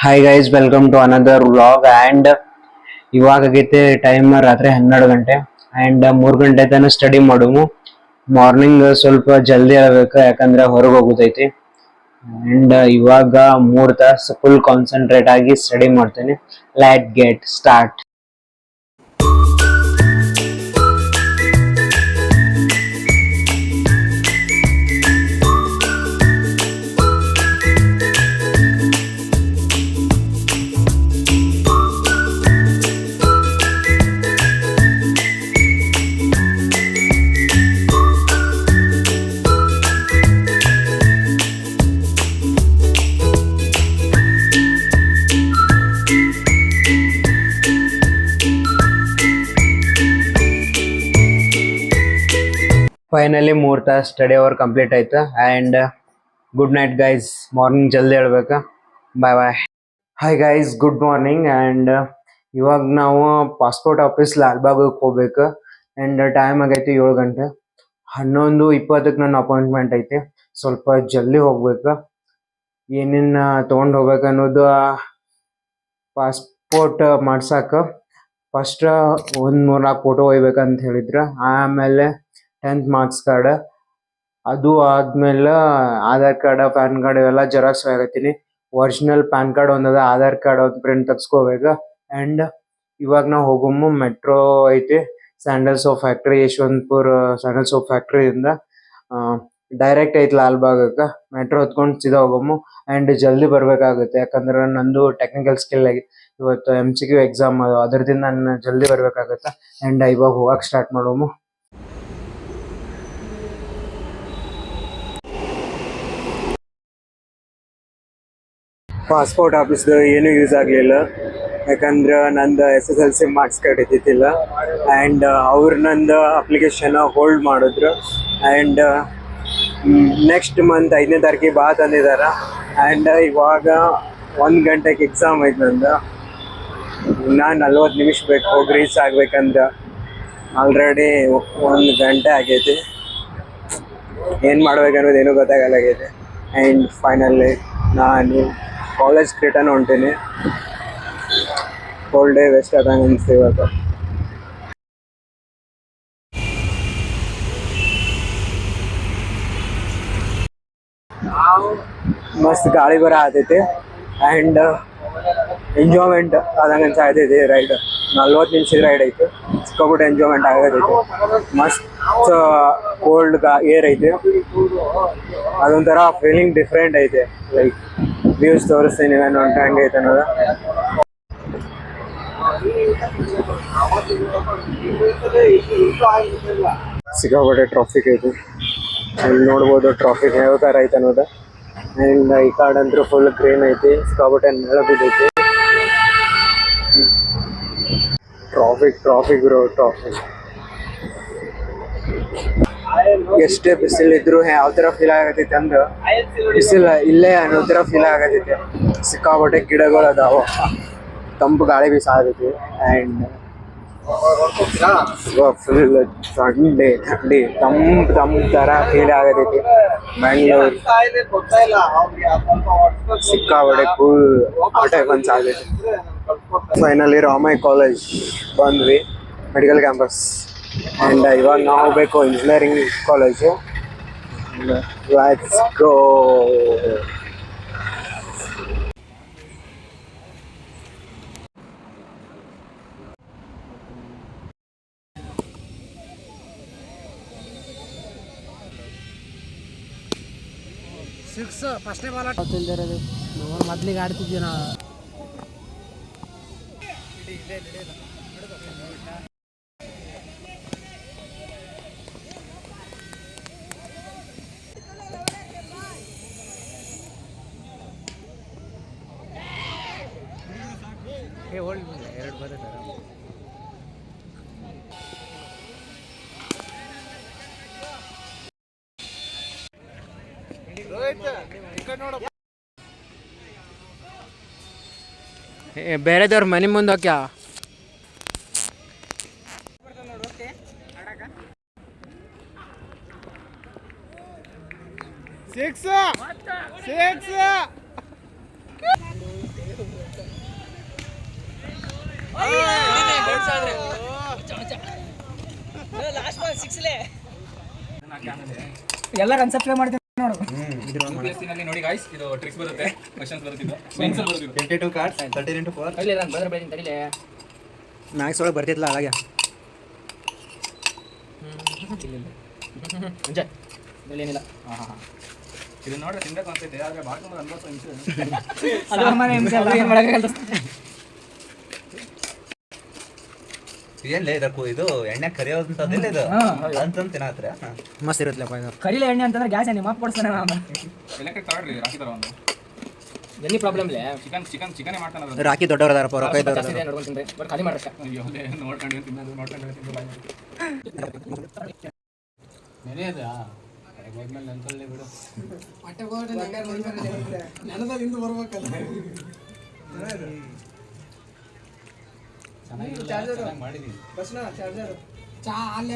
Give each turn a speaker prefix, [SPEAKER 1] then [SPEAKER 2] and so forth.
[SPEAKER 1] Hi guys, welcome to another vlog. And ಇವಾಗೈತೆ time ರಾತ್ರಿ 12 ಗಂಟೆ. ಆ್ಯಂಡ್ 3 ಗಂಟೆ ತನಕ ಸ್ಟಡಿ ಮಾಡುವು. ಮಾರ್ನಿಂಗ್ ಸ್ವಲ್ಪ ಜಲ್ದಿ ಆಗಬೇಕು, ಯಾಕಂದ್ರೆ ಹೊರಗೆ ಹೋಗೋದೈತಿ. ಆ್ಯಂಡ್ ಇವಾಗ 3 ತಾಸು ಫುಲ್ ಕಾನ್ಸಂಟ್ರೇಟ್ ಆಗಿ ಸ್ಟಡಿ ಮಾಡ್ತೇನೆ. Let get start. ಫೈನಲಿ 3 ತಾಸು ಸ್ಟಡಿ ಅವರ್ ಕಂಪ್ಲೀಟ್ ಆಯ್ತು. And good night guys. Morning ಜಲ್ದಿ ಹೇಳ್ಬೇಕು. Bye bye. Hi guys, good morning. And ಇವಾಗ ನಾವು ಪಾಸ್ಪೋರ್ಟ್ ಆಫೀಸ್ ಲಾಲ್ಬಾಗ್ಗೆ ಹೋಗ್ಬೇಕು. ಆ್ಯಂಡ್ ಟೈಮ್ ಆಗೈತಿ 7 ಗಂಟೆ. 11:20ಕ್ಕೆ ನನ್ನ ಅಪಾಯಿಂಟ್ಮೆಂಟ್ ಐತಿ. ಸ್ವಲ್ಪ ಜಲ್ದಿ ಹೋಗ್ಬೇಕು. ಏನೇನು ತೊಗೊಂಡು ಹೋಗ್ಬೇಕು ಅನ್ನೋದು ಪಾಸ್ಪೋರ್ಟ್ ಮಾಡ್ಸಕ್ಕೆ ಫಸ್ಟ್ ಒಂದು 3-4 ಫೋಟೋ ಒಯ್ಬೇಕಂತ ಹೇಳಿದ್ರು. ಆಮೇಲೆ 10th ಮಾರ್ಕ್ಸ್ ಕಾರ್ಡ್, ಅದು ಆದ್ಮೇಲೆ ಆಧಾರ್ ಕಾರ್ಡ್, ಪ್ಯಾನ್ ಕಾರ್ಡ್ ಇವೆಲ್ಲ ಜೆರಾಕ್ಸ್ ಆಗತ್ತೀನಿ. ಒರಿಜಿನಲ್ ಪ್ಯಾನ್ ಕಾರ್ಡ್ ಒಂದದ, ಆಧಾರ್ ಕಾರ್ಡ್ ಒಂದು ಪ್ರಿಂಟ್ ತೆಗ್ಸ್ಕೋಬೇಕು. ಆ್ಯಂಡ್ ಇವಾಗ ನಾವು ಹೋಗಮ್ಮ ಮೆಟ್ರೋ ಐತಿ, sandal soap factory, Yeshwantpur sandal soap ಫ್ಯಾಕ್ಟ್ರಿಯಿಂದ ಡೈರೆಕ್ಟ್ ಐತಿ ಲಾಲ್ಬಾಗಕ್ಕೆ. ಮೆಟ್ರೋ ಹೊತ್ಕೊಂಡು ಸೀದಾ ಹೋಗಮ್ಮ. ಆ್ಯಂಡ್ ಜಲ್ದಿ ಬರಬೇಕಾಗುತ್ತೆ, ಯಾಕಂದ್ರೆ ನಂದು ಟೆಕ್ನಿಕಲ್ ಸ್ಕಿಲ್ ಆಗಿ ಇವತ್ತು MCQ ಎಕ್ಸಾಮ್ ಅದರದಿಂದ ನಾನು ಜಲ್ದಿ ಬರಬೇಕಾಗುತ್ತೆ. ಆ್ಯಂಡ್ ಇವಾಗ ಹೋಗಕ್ಕೆ ಸ್ಟಾರ್ಟ್ ಮಾಡೋಮು. ಪಾಸ್ಪೋರ್ಟ್ ಆಫೀಸ್ದು ಏನೂ ಯೂಸ್ ಆಗಲಿಲ್ಲ, ಯಾಕಂದ್ರೆ ನಂದು SSLC ಮಾರ್ಕ್ಸ್ ಕಾರ್ಡ್ ಇದ್ದಿದ್ದಿಲ್ಲ. ಆ್ಯಂಡ್ ಅವ್ರು ನಂದು ಅಪ್ಲಿಕೇಶನ್ ಹೋಲ್ಡ್ ಮಾಡಿದ್ರು. ಆ್ಯಂಡ್ ನೆಕ್ಸ್ಟ್ ಮಂತ್ 5ನೇ ತಾರೀಕಿಗೆ ಬಾ ತಂದಿದ್ದಾರೆ. ಆ್ಯಂಡ್ ಇವಾಗ 1 ಗಂಟೆಗೆ ಎಕ್ಸಾಮ್ ಐತೆ ನಂದು. ನಾನು 40 ನಿಮಿಷ ಬೇಕು ಹೋಗಿ ರೀಚ್ ಆಗ್ಬೇಕಂದ್ರೆ. ಆಲ್ರೆಡಿ 1 ಗಂಟೆ ಆಗೈತಿ. ಏನು ಮಾಡ್ಬೇಕನ್ನೋದು ಏನೂ ಗೊತ್ತಾಗಲ್ಲಾಗೈತೆ. ಆ್ಯಂಡ್ ಫೈನಲಿ ನಾನು ಕಾಲೇಜ್ ರಿಟರ್ನ್ ಹೊಂಟೀನಿ. ಹೋಲ್ ಡೇ ವೇಸ್ಟ್ ಆದಂಗೆ ಅನಿಸ್ತು ಇವತ್ತು. ಮಸ್ತ್ ಗಾಳಿ ಬರ ಆತೈತಿ. ಆ್ಯಂಡ್ ಎಂಜಾಯ್ಮೆಂಟ್ ಆದಂಗೆ ಅನ್ಸಾತೈತಿ. ರೈಡ್ 40 ನಿಮಿಷದ ರೈಡ್ ಐತಿ. ಸಿಕ್ಕಾಬಿಟ್ಟು ಎಂಜಾಯ್ಮೆಂಟ್ ಆಗತೈತಿ. ಮಸ್ತ್ ಕೋಲ್ಡ್ ಏರ್ ಐತಿ. ಅದೊಂಥರ ಫೀಲಿಂಗ್ ಡಿಫ್ರೆಂಟ್ ಐತೆ. ಲೈಕ್ ವ್ಯೂಸ್ ತೋರಿಸ್ತೀನಿ ನಾನು ಹಂಗೆ ಐತೆ ಅನ್ನೋದು. ಸಿಕ್ಕಾಪಟ್ಟೆ ಟ್ರಾಫಿಕ್ ಐತಿ. ಇಲ್ಲಿ ನೋಡ್ಬೋದು ಟ್ರಾಫಿಕ್ ಯಾವ ಥರ ಐತೆ ಅನ್ನೋದು. ಆ್ಯಂಡ್ ಈ ಕಾರ್ಡ್ ಅಂತೂ ಫುಲ್ ಗ್ರೀನ್ ಐತಿ. ಸಿಕ್ಕಾಪಟ್ಟೆ ನೆಲ ಬಿದ್ದೈತಿ. Traffic bro, traffic. ಎಷ್ಟೇ ಬಿಸಿಲಿದ್ರು ಯಾವ ಥರ ಫೀಲ್ ಆಗತೈತೆ ಅಂದ್ರೆ ಬಿಸಿಲ ಇಲ್ಲೇ ಅನ್ನೋ ಥರ ಫೀಲ್ ಆಗತೈತೆ. ಸಿಕ್ಕಾಪಟ್ಟೆ ಗಿಡಗಳು ಅದಾವ, ತಂಪು ಗಾಳಿ ಬೀಸಾತೈತಿ. ಆ್ಯಂಡ್ ಫುಲ್ ಥಂಡಿ ತಂಪು ಥರ ಫೀಲ್ ಆಗತೈತಿ. ಬೆಂಗಳೂರು ಸಿಕ್ಕಾಪಟ್ಟೆ ಕೂಲ್ ಆ ಟೈಪ್ ಅನ್ಸಾತೈತಿ. ಫೈನಲಿ ರಾಮಯ್ಯ ಕಾಲೇಜ್ ಬಂದ್ವಿ, ಮೆಡಿಕಲ್ ಕ್ಯಾಂಪಸ್. ಆ್ಯಂಡ್ ಇವಾಗ ನಾವು ಹೋಗ್ಬೇಕು engineering college. Let's go.
[SPEAKER 2] Six ಫಸ್ಟ್ನೇ ಬಾಲ್ ತಿಂದಿರೋದು. ಮೊದ್ಲಿಗೆ ಆಡ್ತಿದ್ವಿ ನಾವು. ಎರಡು ಬರುತ್ತೆ. ಬೇರೆದವ್ರ ಮನೆ ಮುಂದೆ ಹೋಗ್ಯಾ. ಸಿಕ್ಸ್ ಎಲ್ಲ ಕನ್ಸೆಪ್ಟ್ ಮಾಡ್ತೀನಿ ನೋಡು.
[SPEAKER 3] ನೋಡಿ ಗಾಯ್ಸ್, ಇದು ಟ್ರಿಕ್ಸ್ ಬರುತ್ತೆ, ಕ್ವೆಶ್ಚನ್ಸ್ ಬರುತ್ತಿದ್ದು, ಪೆನ್ಸಿಲ್ ಬರುತ್ತಿದ್ದು. 22 ಕಾರ್ಡ್ಸ್ 13 into 4.
[SPEAKER 2] ತಡಿಲೆ ನಾನು ಬಂದ್ರೆ ಬರ್ತೀನಿ ತಡಿಲೆ.
[SPEAKER 1] ಮ್ಯಾಕ್ಸ್ ಒಳಗೆ ಬರ್ತಿತ್ತಲ್ಲ ಹಾಗೆ.
[SPEAKER 2] ಮುಂಚೆ ಏನಿಲ್ಲ.
[SPEAKER 3] ಇದು ನೋಡ್ರೆ ತಿನ್ಬೇಕು ಅನ್ಸುತ್ತೆ, ಆದ್ರೆ ಬಾಟ್ಲು ಅನ್ಬೋದು
[SPEAKER 2] ಏನು ಮಾಡೋಕ್ಕಾಗಲ್ಲ.
[SPEAKER 4] ಏನ್ಲೇ ಇದಕ್ಕೂ ಇದು ಎಣ್ಣೆ ಕರಿಯೋದಂತದಿಲ್ಲ ಇದು ಅಂತಂದು ತಿನ್ನತ್ರ
[SPEAKER 1] ಮಸ್ತ್ ಇರುತ್ತಲ್ಲಪ್ಪ ಇದು.
[SPEAKER 2] ಕರಿಲೆ ಎಣ್ಣೆ ಅಂತಂದ್ರೆ ಗ್ಯಾಸ್ ಎಣ್ಣೆ ಮಾಪ್ ಕೊಡ್ತಾನೆ.
[SPEAKER 3] ಎಲೆಕ್ಟ್ರಿಕ್ ತಗೊಳ್ರಿ, ರಾಕಿ ತರ ಒಂದು
[SPEAKER 2] ಎಲ್ಲಿ ಪ್ರಾಬ್ಲಮ್ ಇಲ್ಲ.
[SPEAKER 3] ಚಿಕನ್ ಮಾಡ್ತಾನೆ ಅದು.
[SPEAKER 1] ರಾಕಿ ದೊಡ್ಡವರದಾರಪ್ಪ, ರೊಕ್ಕ ಇದ್ದವ್ರು
[SPEAKER 2] ಜಾಸ್ತಿ ಇದೆ ನೋಡ್ಕೊಂಡು ತಿಂದ್ರೆ ಬಟ್ ಖಾಲಿ ಮಾಡಕ್ಕ.
[SPEAKER 3] ಅಯ್ಯೋ, ನೋಡ್ಕೊಂಡು ತಿನ್ನೋದು ನೆನೆಯದ ಹೋದ್ಮೇಲೆ ನೆನ್ಕೊಳ್ಳಿ ಬಿಡು.
[SPEAKER 2] ನೆನದಿಂದ ಬರ್ಬೇಕಲ್ಲ.
[SPEAKER 3] ಚೆನ್ನಾಗಿ ಮಾಡಿದೀನಿ.
[SPEAKER 2] ಚಾ ಅಲ್ಲಿ